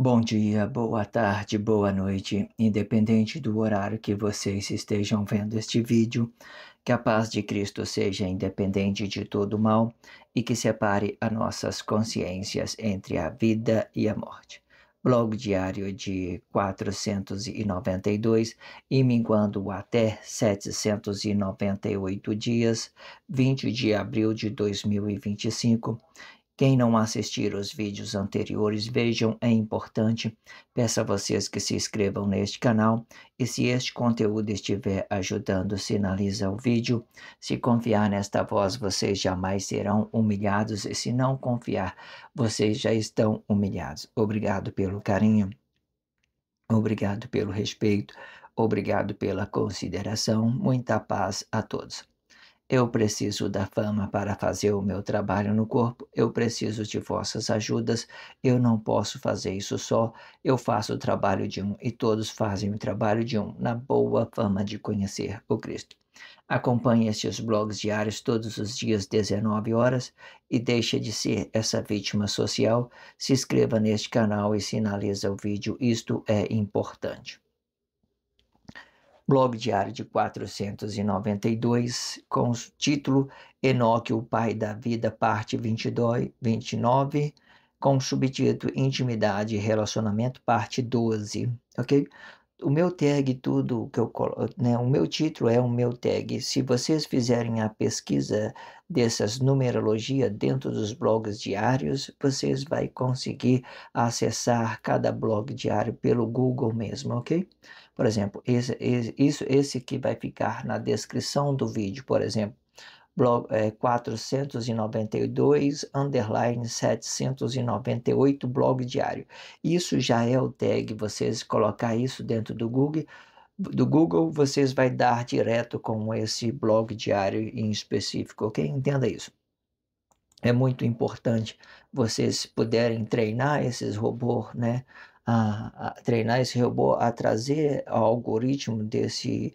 Bom dia, boa tarde, boa noite, independente do horário que vocês estejam vendo este vídeo, que a paz de Cristo seja independente de todo mal e que separe as nossas consciências entre a vida e a morte. Blog diário de 492 e minguando até 798 dias, 20 de abril de 2025. Quem não assistir os vídeos anteriores, vejam, é importante. Peço a vocês que se inscrevam neste canal e se este conteúdo estiver ajudando, sinaliza o vídeo. Se confiar nesta voz, vocês jamais serão humilhados e se não confiar, vocês já estão humilhados. Obrigado pelo carinho, obrigado pelo respeito, obrigado pela consideração. Muita paz a todos. Eu preciso da fama para fazer o meu trabalho no corpo. Eu preciso de vossas ajudas. Eu não posso fazer isso só. Eu faço o trabalho de um e todos fazem o trabalho de um, na boa fama de conhecer o Cristo. Acompanhe estes blogs diários todos os dias, 19 horas, e deixe de ser essa vítima social. Se inscreva neste canal e sinaliza o vídeo. Isto é importante. Blog diário de 492, com o título Enoque, o Pai da Vida, parte 22, 29, com o subtítulo Intimidade e Relacionamento, parte 12, ok? O meu tag, tudo que eu coloco, né? O meu título é o meu tag. Se vocês fizerem a pesquisa dessas numerologia dentro dos blogs diários, vocês vão conseguir acessar cada blog diário pelo Google mesmo, ok? Por exemplo, esse que vai ficar na descrição do vídeo, por exemplo, blog 492 underline 798 blog diário. Isso já é o tag, vocês colocar isso dentro do Google, vocês vai dar direto com esse blog diário em específico, ok? Entenda isso. É muito importante vocês puderem treinar esses robôs, né? Treinar esse robô a trazer o algoritmo desse,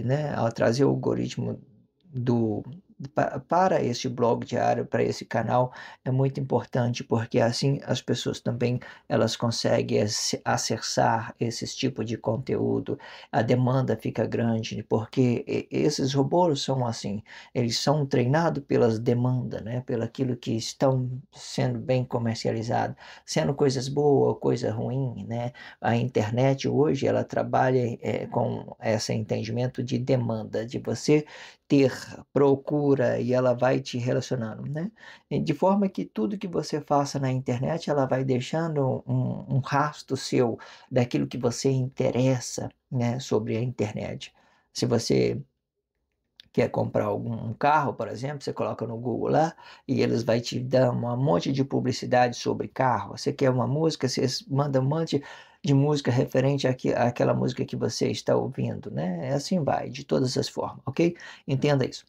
né? A trazer o algoritmo do para este blog diário, para esse canal, é muito importante porque assim as pessoas também elas conseguem acessar esse tipo de conteúdo. A demanda fica grande porque esses robôs são assim, eles são treinados pelas demandas, né? Pelo aquilo que estão sendo bem comercializado, sendo coisas boas ou coisa ruim, né? A internet hoje ela trabalha com esse entendimento de demanda, de você ter procura e ela vai te relacionando, né? E de forma que tudo que você faça na internet ela vai deixando um rastro seu daquilo que você interessa, né? Sobre a internet. Se você quer comprar algum carro, por exemplo, você coloca no Google lá e eles vai te dar um monte de publicidade sobre carro. Você quer uma música, você manda um monte de música referente àquela música que você está ouvindo, né? Assim vai, de todas as formas, ok? Entenda isso.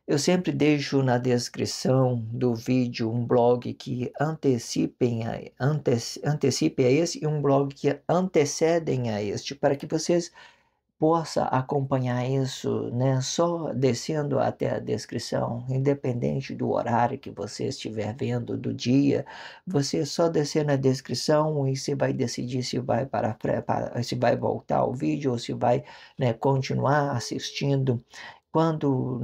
Eu sempre deixo na descrição do vídeo um blog que antecipe a esse e um blog que antecedem a este, para que vocês possa acompanhar isso, né, só descendo até a descrição, independente do horário que você estiver vendo do dia, você só descer na descrição e você vai decidir se vai se vai voltar ao vídeo ou se vai, né, continuar assistindo. Quando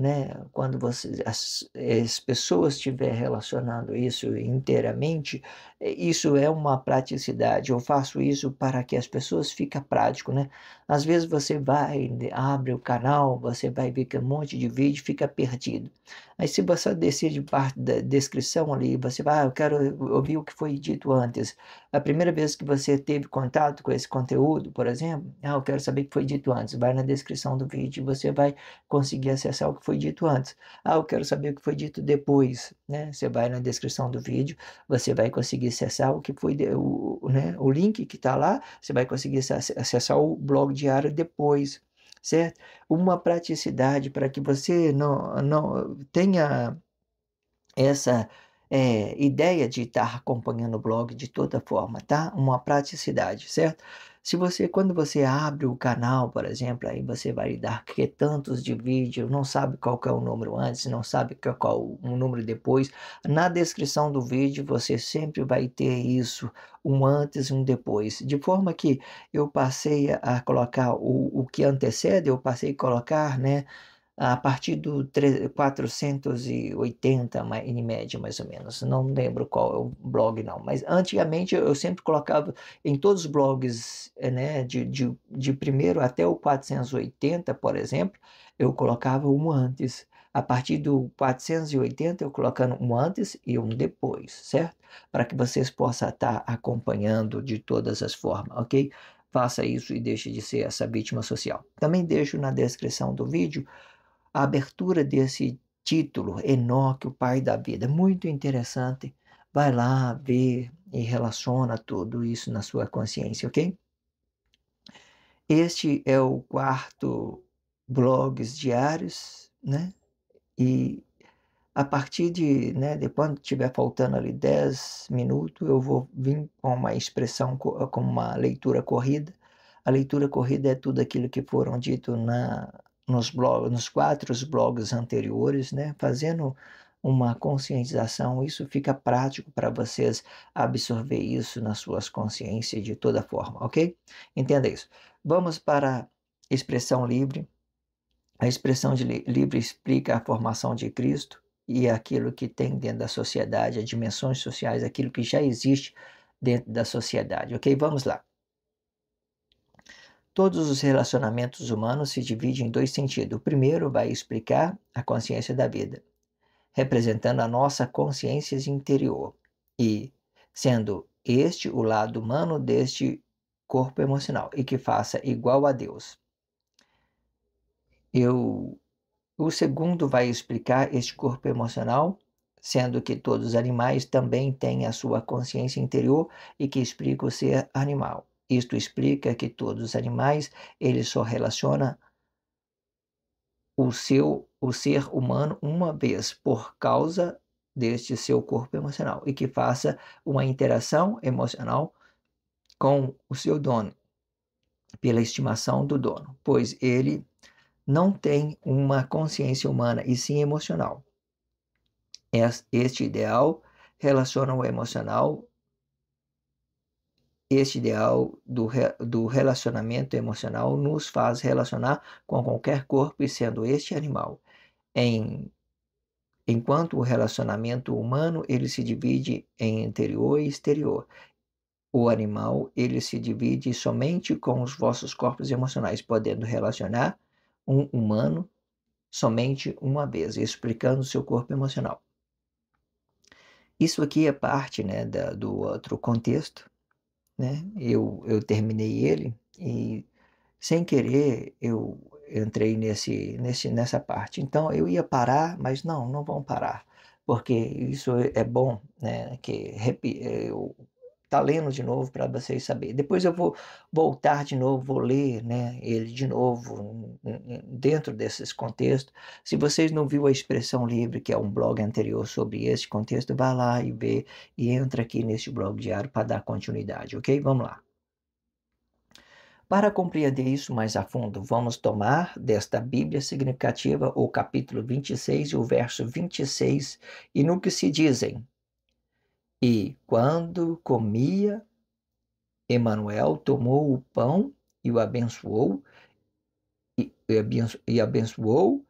as pessoas estiver relacionando isso inteiramente, isso é uma praticidade. Eu faço isso para que as pessoas fiquem prático, né? Às vezes você vai, abre o canal, você vai ver que um monte de vídeo fica perdido. Aí se você descer de parte da descrição ali, você vai, eu quero ouvir o que foi dito antes. A primeira vez que você teve contato com esse conteúdo, por exemplo, eu quero saber o que foi dito antes. Vai na descrição do vídeo e você vai conseguir acessar o que foi dito antes. Eu quero saber o que foi dito depois, né? Você vai na descrição do vídeo, você vai conseguir acessar o que foi, né? O link que está lá, você vai conseguir acessar o blog diário depois, certo? Uma praticidade para que você não tenha essa ideia de estar acompanhando o blog de toda forma, tá? Uma praticidade, certo? Se você, quando você abre o canal, por exemplo, aí você vai dar que tantos de vídeo, não sabe qual que é o número antes, não sabe qual o número depois. Na descrição do vídeo você sempre vai ter isso, um antes e um depois. De forma que eu passei a colocar o que antecede, eu passei a colocar, né? A partir do 480 em média, mais ou menos. Não lembro qual é o blog, não. Mas antigamente eu sempre colocava em todos os blogs, né, de primeiro até o 480, por exemplo, eu colocava um antes. A partir do 480, eu colocando um antes e um depois, certo? Para que vocês possam estar acompanhando de todas as formas, ok? Faça isso e deixe de ser essa vítima social. Também deixo na descrição do vídeo a abertura desse título, Enoque, o pai da vida, muito interessante. Vai lá, vê e relaciona tudo isso na sua consciência, ok? Este é o quarto blogs diários, né? E a partir de quando tiver faltando ali 10 minutos, eu vou vir com uma expressão, com uma leitura corrida. A leitura corrida é tudo aquilo que foram dito nos blogs, nos quatro blogs anteriores, né? Fazendo uma conscientização, isso fica prático para vocês absorver isso nas suas consciências de toda forma, ok? Entenda isso. Vamos para a expressão livre. A expressão de livre explica a formação de Cristo e aquilo que tem dentro da sociedade, as dimensões sociais, aquilo que já existe dentro da sociedade. Ok? Vamos lá. Todos os relacionamentos humanos se dividem em dois sentidos. O primeiro vai explicar a consciência da vida, representando a nossa consciência interior e sendo este o lado humano deste corpo emocional e que faça igual a Deus. O segundo vai explicar este corpo emocional, sendo que todos os animais também têm a sua consciência interior e que explica o ser animal. Isto explica que todos os animais, eles só relacionam o ser humano uma vez por causa deste seu corpo emocional e que faça uma interação emocional com o seu dono, pela estimação do dono, pois ele não tem uma consciência humana e sim emocional. Este ideal relaciona o emocional, este ideal do relacionamento emocional nos faz relacionar com qualquer corpo e sendo este animal. Em, enquanto o relacionamento humano ele se divide em interior e exterior. O animal ele se divide somente com os vossos corpos emocionais, podendo relacionar um humano somente uma vez, explicando o seu corpo emocional. Isso aqui é parte, né, do outro contexto, né? Eu terminei ele e, sem querer, eu entrei nessa parte. Então, eu ia parar, mas não vão parar, porque isso é bom, né? Eu tá lendo de novo para vocês saberem. Depois eu vou voltar de novo, vou ler, né, ele de novo dentro desses contextos. Se vocês não viram a Expressão Livre, que é um blog anterior sobre esse contexto, vá lá e vê e entra aqui neste blog diário para dar continuidade, ok? Vamos lá. Para compreender isso mais a fundo, vamos tomar desta Bíblia significativa o capítulo 26 e o verso 26, e no que se dizem: E quando comia, Emanuel tomou o pão e o abençoou, e abençoou,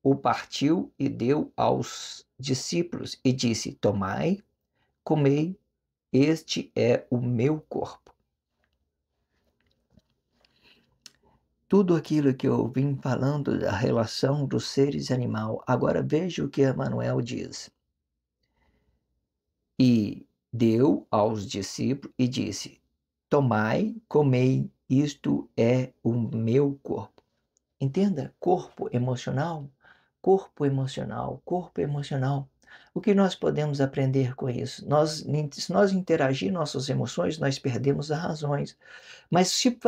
o partiu e deu aos discípulos, e disse: Tomai, comei, este é o meu corpo. Tudo aquilo que eu vim falando da relação dos seres animal, agora veja o que Emanuel diz. E deu aos discípulos e disse: Tomai, comei, isto é o meu corpo. Entenda, corpo emocional, corpo emocional, corpo emocional. O que nós podemos aprender com isso? Se nós interagir nossas emoções, nós perdemos as razões. Mas se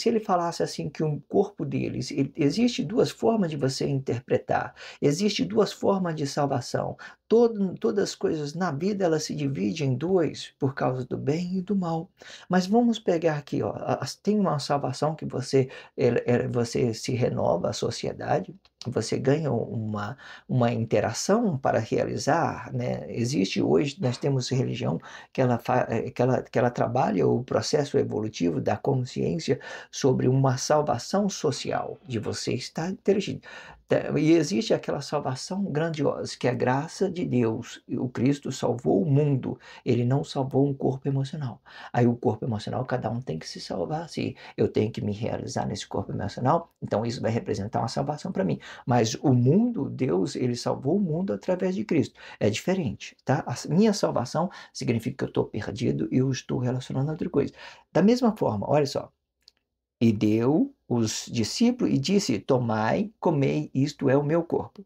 ele falasse assim que o corpo deles, existe duas formas de você interpretar, existe duas formas de salvação. Todas as coisas na vida elas se dividem em duas por causa do bem e do mal. Mas vamos pegar aqui, ó, tem uma salvação que você se renova a sociedade, você ganha uma interação para realizar, né? Existe hoje, nós temos religião que ela trabalha o processo evolutivo da consciência sobre uma salvação social, de você estar inteligente. E existe aquela salvação grandiosa, que é a graça de Deus. O Cristo salvou o mundo, ele não salvou um corpo emocional. Aí o corpo emocional, cada um tem que se salvar. Se eu tenho que me realizar nesse corpo emocional, então isso vai representar uma salvação para mim. Mas o mundo, Deus, ele salvou o mundo através de Cristo. É diferente, tá? A minha salvação significa que eu estou perdido e eu estou relacionando a outra coisa. Da mesma forma, olha só. E deu os discípulos e disse: Tomai, comei, isto é o meu corpo.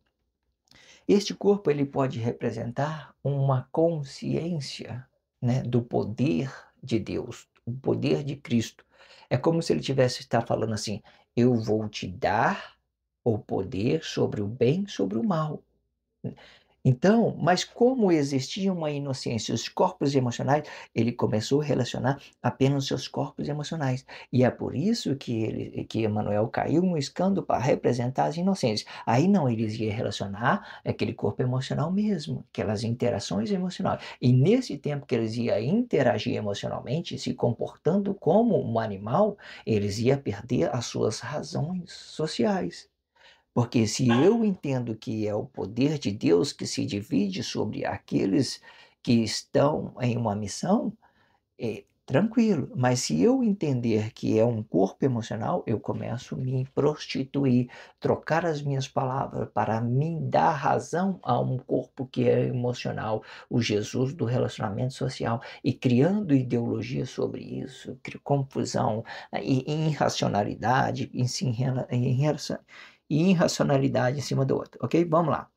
Este corpo ele pode representar uma consciência, né, do poder de Deus, o poder de Cristo. É como se ele tivesse estar falando assim: eu vou te dar o poder sobre o bem, sobre o mal. Então, mas como existia uma inocência, os corpos emocionais, ele começou a relacionar apenas os seus corpos emocionais. E é por isso que Emmanuel caiu no escândalo para representar as inocências. Aí não, eles iam relacionar aquele corpo emocional mesmo, aquelas interações emocionais. E nesse tempo que eles iam interagir emocionalmente, se comportando como um animal, eles iam perder as suas razões sociais. Porque se eu entendo que é o poder de Deus que se divide sobre aqueles que estão em uma missão, é tranquilo. Mas se eu entender que é um corpo emocional, eu começo a me prostituir, trocar as minhas palavras para me dar razão a um corpo que é emocional, o Jesus do relacionamento social, e criando ideologia sobre isso, confusão e irracionalidade, e irracionalidade em cima do outro, ok? Vamos lá.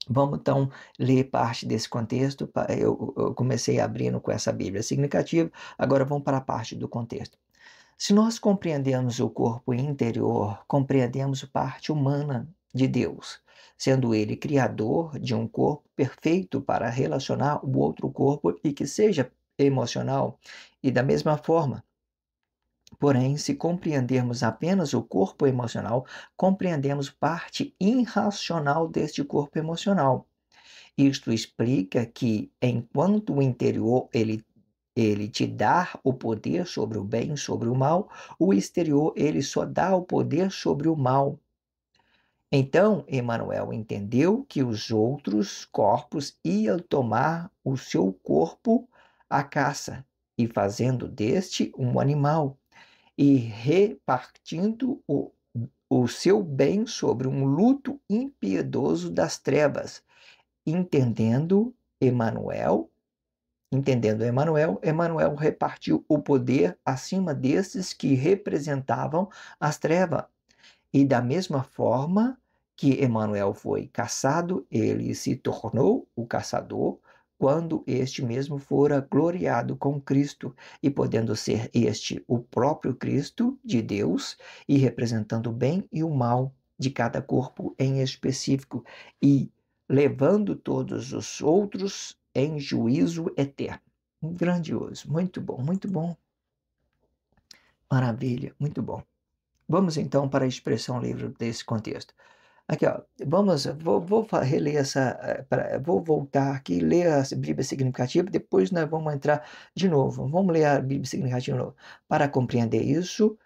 Vamos então ler parte desse contexto. Eu comecei abrindo com essa Bíblia significativa, agora vamos para a parte do contexto. Se nós compreendemos o corpo interior, compreendemos a parte humana de Deus, sendo Ele criador de um corpo perfeito para relacionar o outro corpo e que seja emocional. E da mesma forma, porém, se compreendermos apenas o corpo emocional, compreendemos parte irracional deste corpo emocional. Isto explica que, enquanto o interior ele te dá o poder sobre o bem e sobre o mal, o exterior ele só dá o poder sobre o mal. Então, Emmanuel entendeu que os outros corpos iam tomar o seu corpo à caça e fazendo deste um animal e repartindo o seu bem sobre um luto impiedoso das trevas, entendendo Emanuel, Emanuel repartiu o poder acima desses que representavam as trevas. E da mesma forma que Emanuel foi caçado, ele se tornou o caçador quando este mesmo fora gloriado com Cristo, e podendo ser este o próprio Cristo de Deus, e representando o bem e o mal de cada corpo em específico, e levando todos os outros em juízo eterno. Grandioso, muito bom, maravilha, muito bom. Vamos então para a expressão livre desse contexto. Aqui, ó, vou reler vou voltar aqui, ler a Bíblia Significativa, depois nós vamos entrar de novo. Vamos ler a Bíblia Significativa de novo. Para compreender isso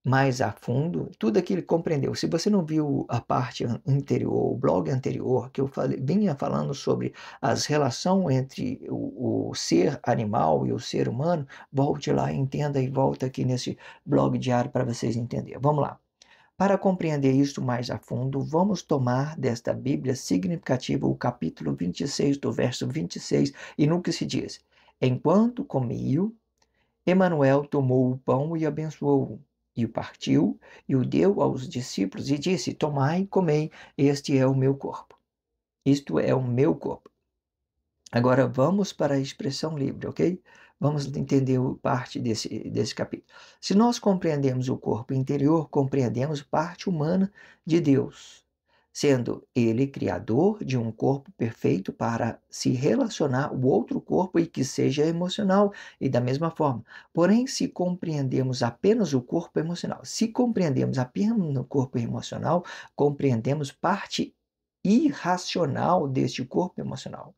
mais a fundo, tudo aquilo que compreendeu. Se você não viu a parte anterior, o blog anterior, que eu vinha falando sobre as relações entre o ser animal e o ser humano, volte lá, entenda e volta aqui nesse blog diário para vocês entenderem. Vamos lá. Para compreender isto mais a fundo, vamos tomar desta Bíblia significativa o capítulo 26, do verso 26, e no que se diz: Enquanto comiam, Emanuel tomou o pão e abençoou-o, e o partiu, e o deu aos discípulos, e disse: Tomai e comei, este é o meu corpo. Isto é o meu corpo. Agora vamos para a expressão livre, ok? Vamos entender parte desse capítulo. Se nós compreendemos o corpo interior, compreendemos parte humana de Deus, sendo Ele criador de um corpo perfeito para se relacionar o outro corpo e que seja emocional, e da mesma forma. Porém, se compreendemos apenas o corpo emocional, se compreendemos apenas o corpo emocional, compreendemos parte irracional deste corpo emocional.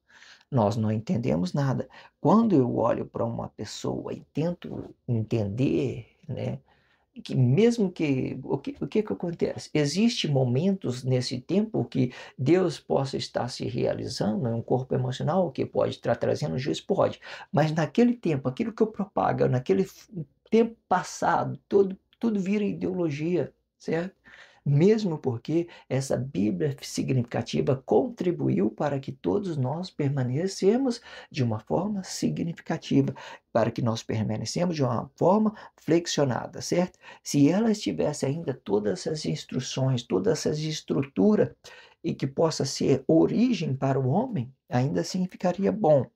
Nós não entendemos nada. Quando eu olho para uma pessoa e tento entender, né, que mesmo que o que acontece? Existem momentos nesse tempo que Deus possa estar se realizando em um corpo emocional que pode estar trazendo juízo, pode. Mas naquele tempo, aquilo que eu propago, naquele tempo passado, tudo vira ideologia, certo? Mesmo porque essa Bíblia significativa contribuiu para que todos nós permanecemos de uma forma significativa, para que nós permanecemos de uma forma flexionada, certo? Se ela tivesse ainda todas essas instruções, toda essa estrutura e que possa ser origem para o homem, ainda assim ficaria bom,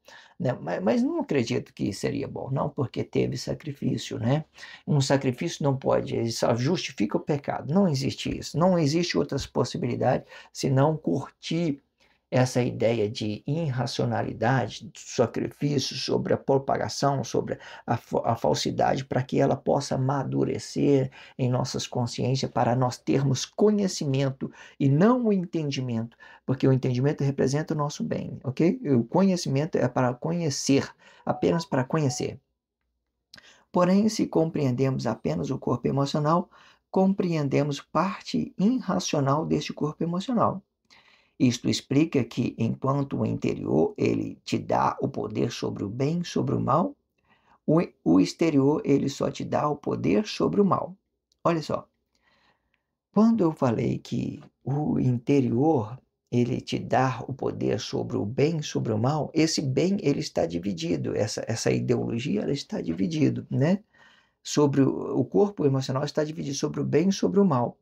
né? Mas não acredito que seria bom, não, porque teve sacrifício, né? Um sacrifício não pode, ele só justifica o pecado. Não existe isso. Não existe outras possibilidades senão curtir essa ideia de irracionalidade, de sacrifício sobre a propagação, sobre a falsidade, para que ela possa amadurecer em nossas consciências, para nós termos conhecimento e não o entendimento, porque o entendimento representa o nosso bem, ok? O conhecimento é para conhecer, apenas para conhecer. Porém, se compreendemos apenas o corpo emocional, compreendemos parte irracional deste corpo emocional. Isto explica que, enquanto o interior ele te dá o poder sobre o bem, sobre o mal, o exterior ele só te dá o poder sobre o mal. Olha só, quando eu falei que o interior ele te dá o poder sobre o bem, sobre o mal, esse bem ele está dividido, essa ideologia ela está dividido, né? Sobre o corpo emocional está dividido sobre o bem e sobre o mal.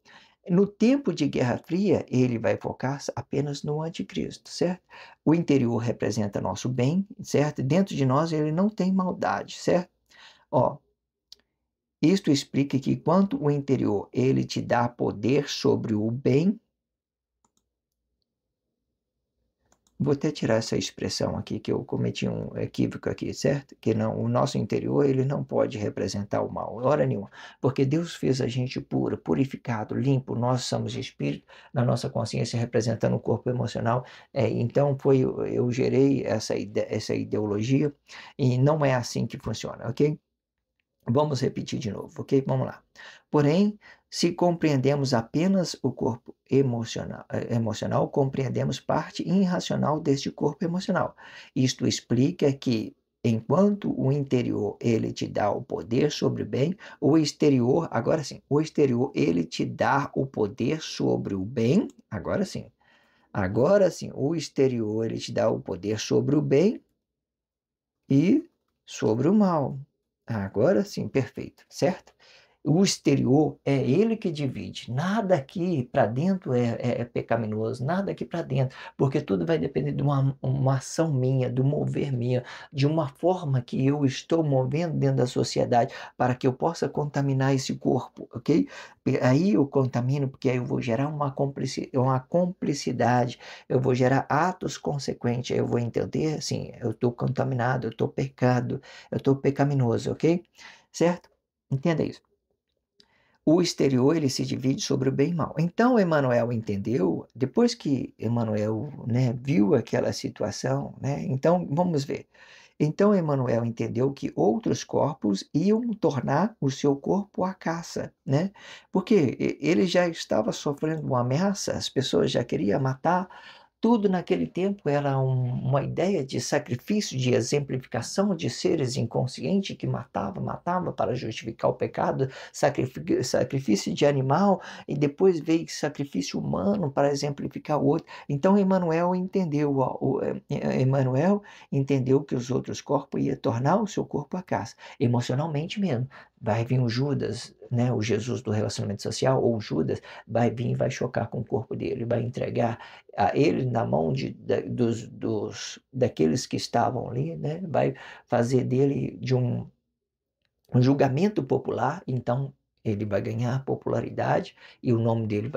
No tempo de Guerra Fria, ele vai focar apenas no anticristo, certo? O interior representa nosso bem, certo? Dentro de nós ele não tem maldade, certo? Ó, isto explica que quanto o interior ele te dá poder sobre o bem. Vou até tirar essa expressão aqui, que eu cometi um equívoco aqui, certo? Que não, o nosso interior, ele não pode representar o mal, hora nenhuma. Porque Deus fez a gente puro, purificado, limpo, nós somos espírito, na nossa consciência representando o corpo emocional. Então, eu gerei essa ideologia e não é assim que funciona, ok? Vamos repetir de novo, ok? Vamos lá. Porém, se compreendemos apenas o corpo emocional, compreendemos parte irracional deste corpo emocional. Isto explica que, enquanto o interior ele te dá o poder sobre o bem, o exterior, agora sim, o exterior ele te dá o poder sobre o bem, agora sim, o exterior ele te dá o poder sobre o bem e sobre o mal. Agora sim, perfeito, certo? O exterior é ele que divide. Nada aqui para dentro é pecaminoso, nada aqui para dentro, porque tudo vai depender de uma ação minha, do mover minha, de uma forma que eu estou movendo dentro da sociedade para que eu possa contaminar esse corpo, ok? Aí eu contamino, porque aí eu vou gerar uma cumplicidade, eu vou gerar atos consequentes, eu vou entender, assim, eu estou contaminado, eu estou pecado, eu estou pecaminoso, ok? Certo? Entenda isso. O exterior ele se divide sobre o bem e mal. Então Emanuel entendeu, depois que Emanuel, né, viu aquela situação, né? Então vamos ver. Então Emanuel entendeu que outros corpos iam tornar o seu corpo a caça, né? Porque ele já estava sofrendo uma ameaça, as pessoas já queriam matar. Tudo naquele tempo era uma ideia de sacrifício, de exemplificação de seres inconscientes que matava para justificar o pecado, sacrifício de animal, e depois veio sacrifício humano para exemplificar o outro. Então Emmanuel entendeu, Emmanuel entendeu que os outros corpos iam tornar o seu corpo a caça, emocionalmente mesmo. Vai vir o Judas, né, o Jesus do relacionamento social, ou Judas, vai vir e vai chocar com o corpo dele, vai entregar a ele na mão daqueles que estavam ali, né, vai fazer dele de um julgamento popular, então ele vai ganhar popularidade e o nome dele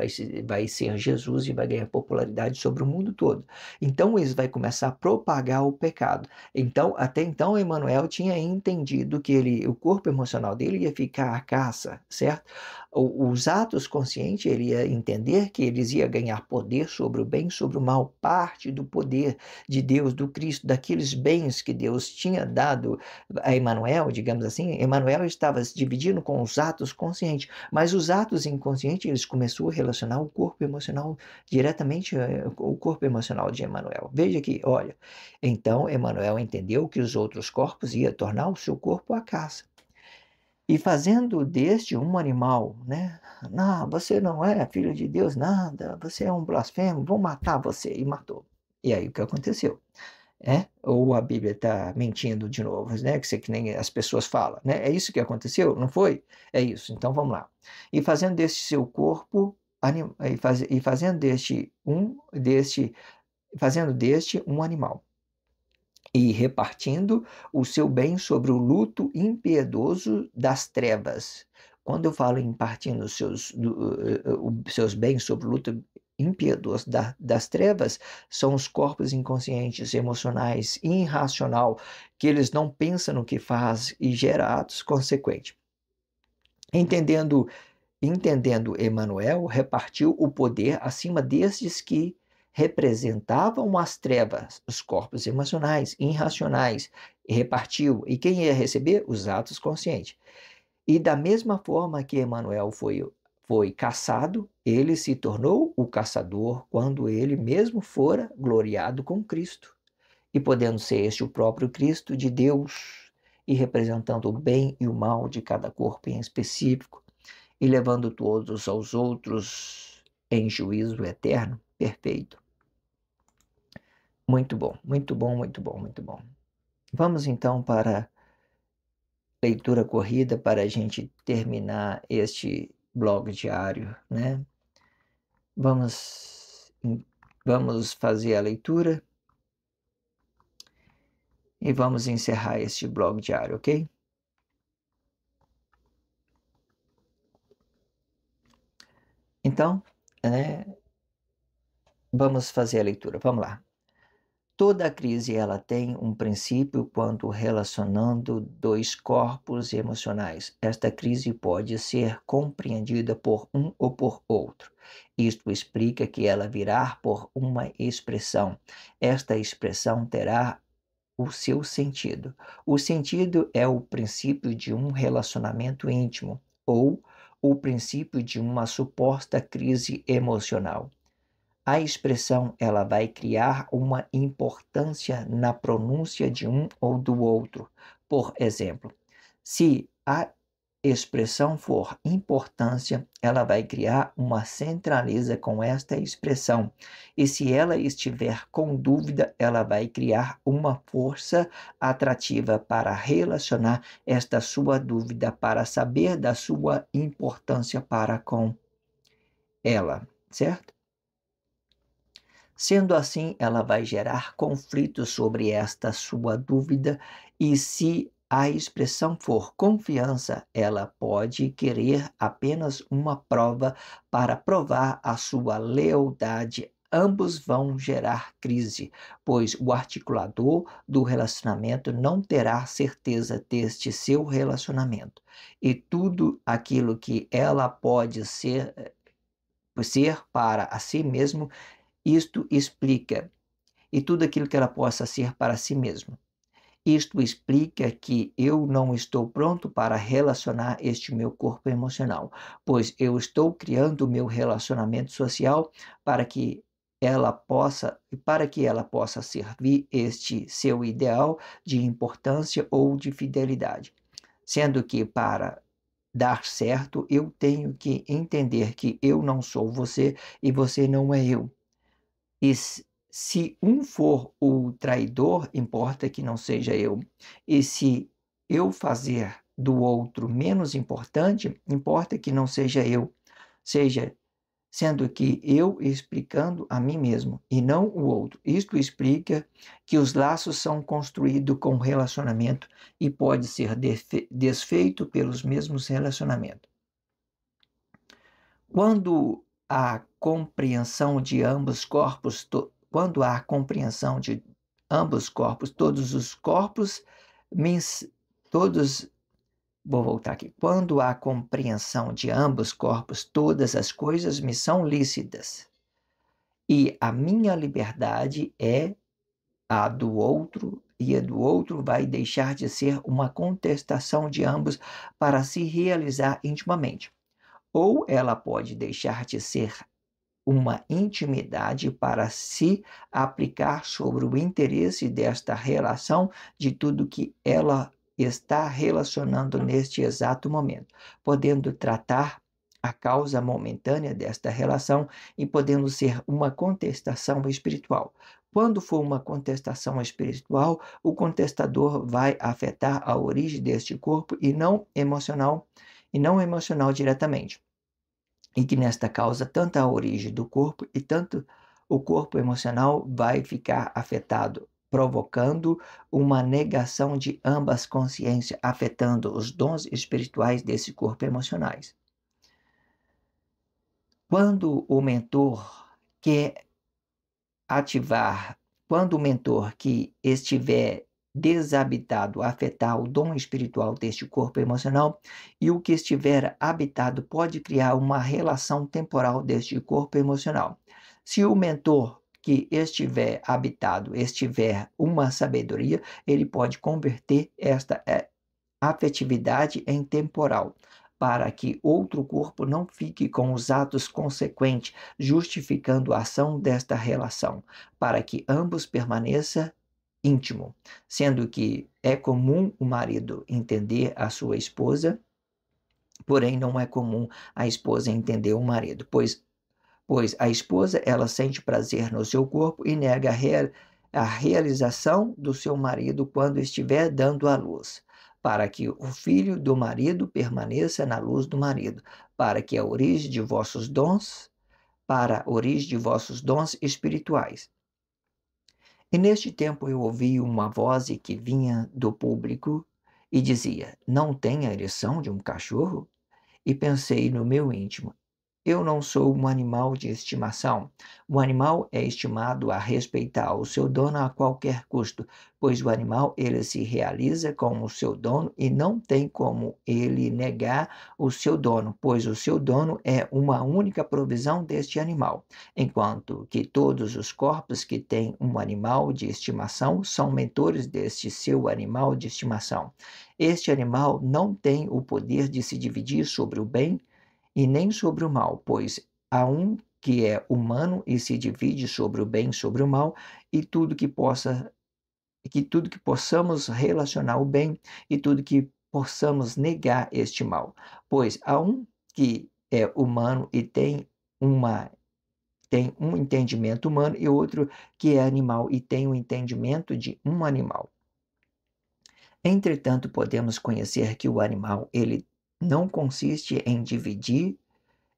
vai ser Jesus e vai ganhar popularidade sobre o mundo todo. Então eles vai começar a propagar o pecado. Então, até então, Emanuel tinha entendido que o corpo emocional dele ia ficar à caça, certo? Os atos conscientes, ele ia entender que eles iam ganhar poder sobre o bem, sobre o mal, parte do poder de Deus, do Cristo, daqueles bens que Deus tinha dado a Emanuel, digamos assim. Emanuel estava se dividindo com os atos conscientes, mas os atos inconscientes, eles começaram a relacionar o corpo emocional diretamente o corpo emocional de Emanuel. Veja aqui, olha, então Emanuel entendeu que os outros corpos iam tornar o seu corpo a caça. E fazendo deste um animal, né? Não, você não é filho de Deus, nada, você é um blasfemo, vou matar você. E matou. E aí o que aconteceu? Ou a Bíblia está mentindo de novo, né? Que nem as pessoas falam, né? É isso que aconteceu, não foi? É isso. Então vamos lá. E fazendo deste seu corpo e fazendo deste um animal e repartindo o seu bem sobre o luto impiedoso das trevas. Quando eu falo em partindo os seus bens sobre o luto impiedoso das trevas, são os corpos inconscientes, emocionais, irracional, que eles não pensam no que faz e gera atos consequentes. Entendendo Emanuel, repartiu o poder acima destes que representavam as trevas, os corpos emocionais, irracionais, e repartiu. E quem ia receber? Os atos conscientes. E da mesma forma que Emanuel foi caçado, ele se tornou o caçador quando ele mesmo fora gloriado com Cristo. E podendo ser este o próprio Cristo de Deus, e representando o bem e o mal de cada corpo em específico, e levando todos aos outros em juízo eterno. Perfeito. Muito bom, muito bom, muito bom, muito bom. Vamos então para a leitura corrida para a gente terminar este blog diário, né? Vamos, vamos fazer a leitura e vamos encerrar este blog diário, ok? Então, vamos fazer a leitura. Vamos lá. Toda crise ela tem um princípio quando relacionando dois corpos emocionais. Esta crise pode ser compreendida por um ou por outro. Isto explica que ela virá por uma expressão. Esta expressão terá o seu sentido. O sentido é o princípio de um relacionamento íntimo ou o princípio de uma suposta crise emocional. A expressão ela vai criar uma importância na pronúncia de um ou do outro. Por exemplo, se a expressão for importância, ela vai criar uma centraliza com esta expressão. E se ela estiver com dúvida, ela vai criar uma força atrativa para relacionar esta sua dúvida, para saber da sua importância para com ela, certo? Sendo assim, ela vai gerar conflito sobre esta sua dúvida, e se a expressão for confiança, ela pode querer apenas uma prova para provar a sua lealdade. Ambos vão gerar crise, pois o articulador do relacionamento não terá certeza deste seu relacionamento. E tudo aquilo que ela pode ser para a si mesmo, isto explica, e tudo aquilo que ela possa ser para si mesma. Isto explica que eu não estou pronto para relacionar este meu corpo emocional, pois eu estou criando o meu relacionamento social para que ela possa servir este seu ideal de importância ou de fidelidade. Sendo que para dar certo, eu tenho que entender que eu não sou você e você não é eu. E se um for o traidor, importa que não seja eu. E se eu fazer do outro menos importante, importa que não seja eu, seja sendo que eu explicando a mim mesmo e não o outro. Isto explica que os laços são construídos com relacionamento e pode ser desfeito pelos mesmos relacionamentos. Quando a compreensão de ambos corpos, quando há compreensão de ambos corpos, todos os corpos, todos Vou voltar aqui. Quando há compreensão de ambos corpos, todas as coisas me são lícitas. E a minha liberdade é a do outro, e a do outro vai deixar de ser uma contestação de ambos para se realizar intimamente. Ou ela pode deixar de ser uma intimidade para se aplicar sobre o interesse desta relação de tudo que ela está relacionando neste exato momento, podendo tratar a causa momentânea desta relação e podendo ser uma contestação espiritual. Quando for uma contestação espiritual, o contestador vai afetar a origem deste corpo e não emocional diretamente. E que nesta causa, tanto a origem do corpo e tanto o corpo emocional vai ficar afetado, provocando uma negação de ambas consciências, afetando os dons espirituais desse corpo emocionais. Quando o mentor quer ativar, quando o mentor que estiver desabitado afetar o dom espiritual deste corpo emocional, e o que estiver habitado pode criar uma relação temporal deste corpo emocional. Se o mentor que estiver habitado estiver uma sabedoria, ele pode converter esta afetividade em temporal, para que outro corpo não fique com os atos consequentes, justificando a ação desta relação, para que ambos permaneçam íntimo, sendo que é comum o marido entender a sua esposa, porém não é comum a esposa entender o marido, pois a esposa ela sente prazer no seu corpo e nega a realização do seu marido quando estiver dando à luz, para que o filho do marido permaneça na luz do marido, para que a origem de vossos dons, para a origem de vossos dons espirituais. E neste tempo eu ouvi uma voz que vinha do público e dizia: Não tem a ereção de um cachorro? E pensei no meu íntimo: eu não sou um animal de estimação. O animal é estimado a respeitar o seu dono a qualquer custo, pois o animal ele se realiza com o seu dono e não tem como ele negar o seu dono, pois o seu dono é uma única provisão deste animal, enquanto que todos os corpos que têm um animal de estimação são mentores deste seu animal de estimação. Este animal não tem o poder de se dividir sobre o bem e nem sobre o mal, pois há um que é humano e se divide sobre o bem e sobre o mal, e tudo que possamos relacionar o bem e tudo que possamos negar este mal, pois há um que é humano e tem um entendimento humano e outro que é animal e tem um entendimento de um animal. Entretanto, podemos conhecer que o animal ele não consiste em dividir,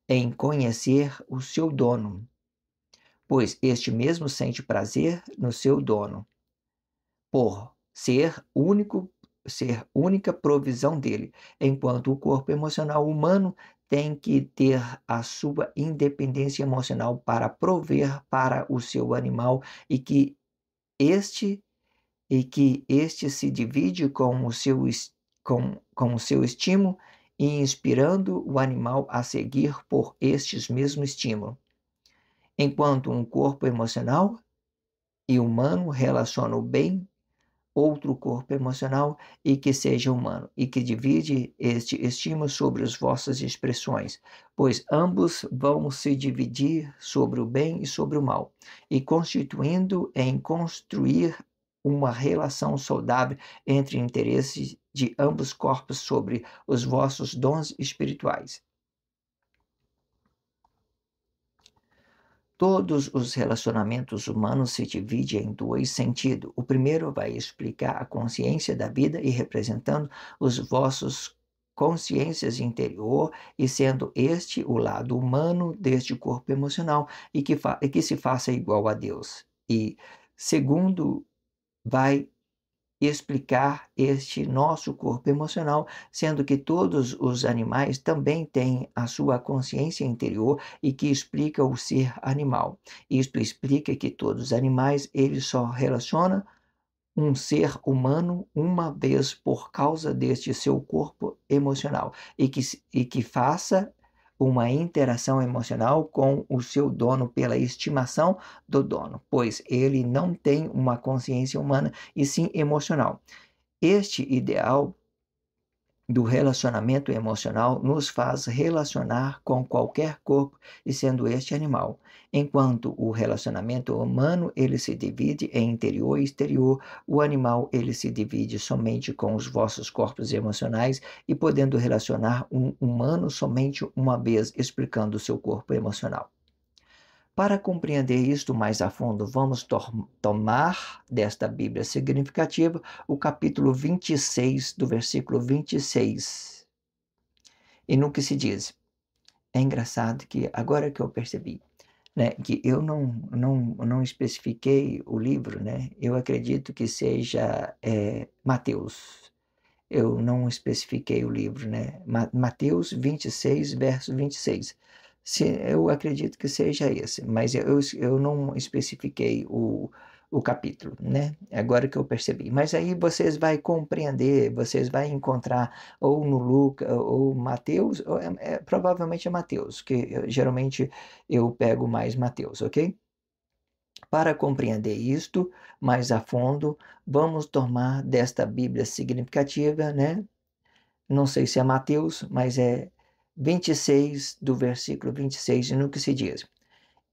em conhecer o seu dono, pois este mesmo sente prazer no seu dono, por ser única provisão dele, enquanto o corpo emocional humano tem que ter a sua independência emocional para prover para o seu animal e que este se divide com o seu estímulo e inspirando o animal a seguir por estes mesmos estímulos. Enquanto um corpo emocional e humano relaciona o bem, outro corpo emocional e que seja humano, e que divide este estímulo sobre as vossas expressões, pois ambos vão se dividir sobre o bem e sobre o mal, e constituindo em construir uma relação saudável entre interesses de ambos corpos sobre os vossos dons espirituais. Todos os relacionamentos humanos se dividem em dois sentidos. O primeiro vai explicar a consciência da vida e representando os vossos consciências interior e sendo este o lado humano deste corpo emocional e que se faça igual a Deus. E segundo, vai explicar este nosso corpo emocional, sendo que todos os animais também têm a sua consciência interior e que explica o ser animal. Isto explica que todos os animais, eles só relacionam um ser humano uma vez por causa deste seu corpo emocional e que faça uma interação emocional com o seu dono pela estimação do dono, pois ele não tem uma consciência humana e sim emocional. Este ideal do relacionamento emocional nos faz relacionar com qualquer corpo e sendo este animal. Enquanto o relacionamento humano ele se divide em interior e exterior, o animal ele se divide somente com os vossos corpos emocionais e podendo relacionar um humano somente uma vez explicando o seu corpo emocional. Para compreender isto mais a fundo, vamos tomar desta Bíblia significativa o capítulo 26, do versículo 26. E no que se diz, é engraçado que agora que eu percebi, né, que eu não especifiquei o livro, né, eu acredito que seja Mateus. Eu não especifiquei o livro, né? Mateus 26, verso 26. Eu acredito que seja esse, mas eu não especifiquei o capítulo, né? Agora que eu percebi. Mas aí vocês vão compreender, vocês vão encontrar ou no Lucas ou Mateus, ou provavelmente é Mateus, que geralmente eu pego mais Mateus, ok? Para compreender isto mais a fundo, vamos tomar desta Bíblia significativa, né? Não sei se é Mateus, mas é 26, do versículo 26, no que se diz.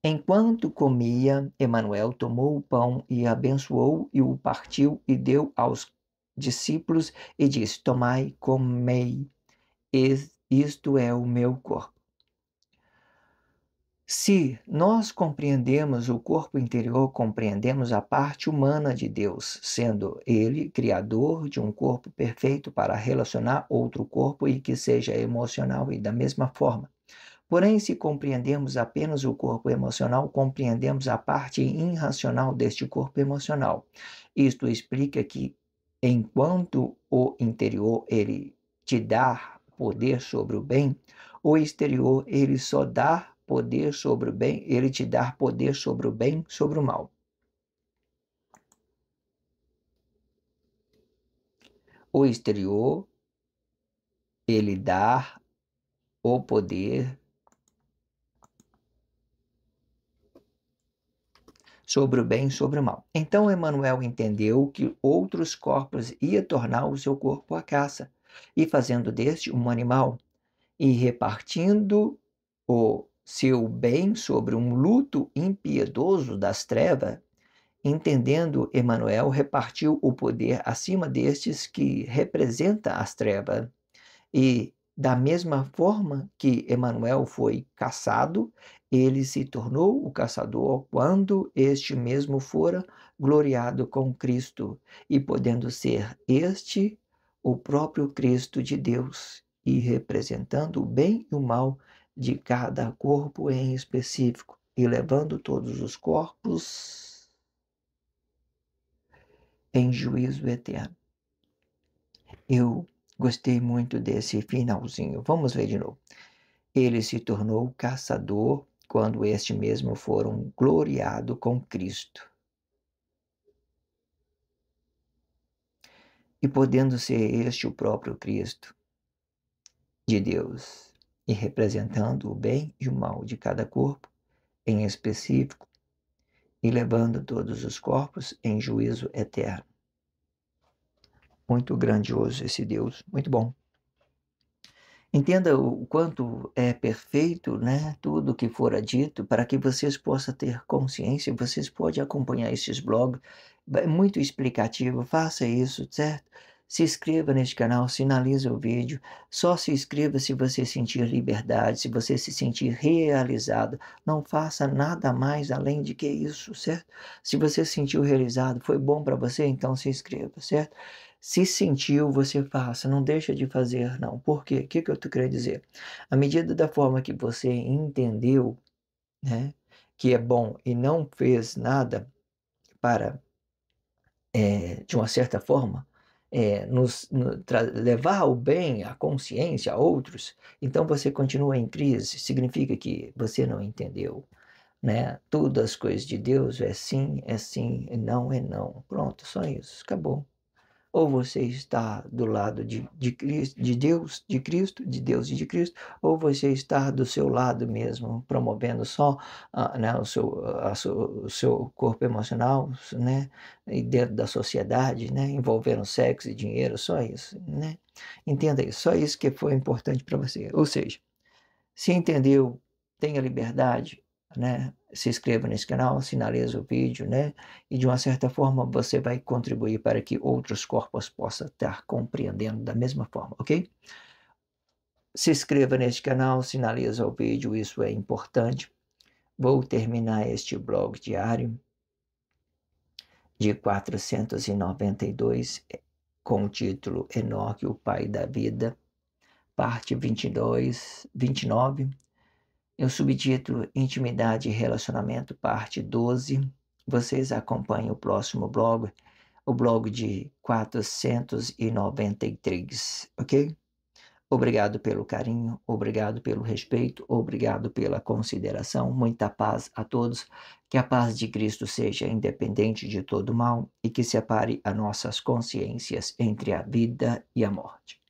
Enquanto comia, Emanuel tomou o pão e abençoou e o partiu e deu aos discípulos e disse, tomai, comei, isto é o meu corpo. Se nós compreendemos o corpo interior, compreendemos a parte humana de Deus, sendo Ele criador de um corpo perfeito para relacionar outro corpo e que seja emocional e da mesma forma. Porém, se compreendemos apenas o corpo emocional, compreendemos a parte irracional deste corpo emocional. Isto explica que, enquanto o interior ele te dá poder sobre o bem, o exterior ele só dá poder sobre o bem, ele te dá poder sobre o bem, sobre o mal. O exterior, ele dá o poder sobre o bem e sobre o mal. Então Emanuel entendeu que outros corpos ia tornar o seu corpo a caça, e fazendo deste um animal, e repartindo o seu bem sobre um luto impiedoso das trevas, entendendo Emanuel, repartiu o poder acima destes que representa as trevas. E da mesma forma que Emanuel foi caçado, ele se tornou o caçador quando este mesmo fora gloriado com Cristo, e podendo ser este o próprio Cristo de Deus, e representando o bem e o mal de cada corpo em específico, e levando todos os corpos em juízo eterno. Eu gostei muito desse finalzinho. Vamos ler de novo. Ele se tornou caçador quando este mesmo foram gloriado com Cristo. E podendo ser este o próprio Cristo de Deus, e representando o bem e o mal de cada corpo em específico, e levando todos os corpos em juízo eterno. Muito grandioso esse Deus, muito bom. Entenda o quanto é perfeito, né, tudo que fora dito, para que vocês possam ter consciência, vocês podem acompanhar esses blogs, é muito explicativo, faça isso, certo? Se inscreva neste canal, sinaliza o vídeo. Só se inscreva se você sentir liberdade, se você se sentir realizado. Não faça nada mais além de que isso, certo? Se você se sentiu realizado, foi bom para você, então se inscreva, certo? Se sentiu, você faça. Não deixa de fazer, não. Por quê? O que eu tô querendo dizer? À medida da forma que você entendeu, né, que é bom e não fez nada para de uma certa forma, levar o bem, a consciência a outros, então você continua em crise, significa que você não entendeu, né? Tudo as coisas de Deus é sim, e não é não. Pronto, só isso, acabou. Ou você está do lado de Cristo, de Deus, de Cristo, de Deus e de Cristo, ou você está do seu lado mesmo, promovendo só né, o seu corpo emocional, né, e dentro da sociedade, né, envolvendo sexo e dinheiro, só isso, né? Entenda isso, só isso que foi importante para você. Ou seja, se entendeu, tenha liberdade, né? Se inscreva nesse canal, sinaliza o vídeo, né? E de uma certa forma você vai contribuir para que outros corpos possam estar compreendendo da mesma forma, ok? Se inscreva neste canal, sinaliza o vídeo, isso é importante. Vou terminar este blog diário de 492 com o título Enoque, o Pai da Vida, parte 29. E o subtítulo Intimidade e Relacionamento, parte 12. Vocês acompanhem o próximo blog, o blog de 493, ok? Obrigado pelo carinho, obrigado pelo respeito, obrigado pela consideração. Muita paz a todos. Que a paz de Cristo seja independente de todo mal e que separe as nossas consciências entre a vida e a morte.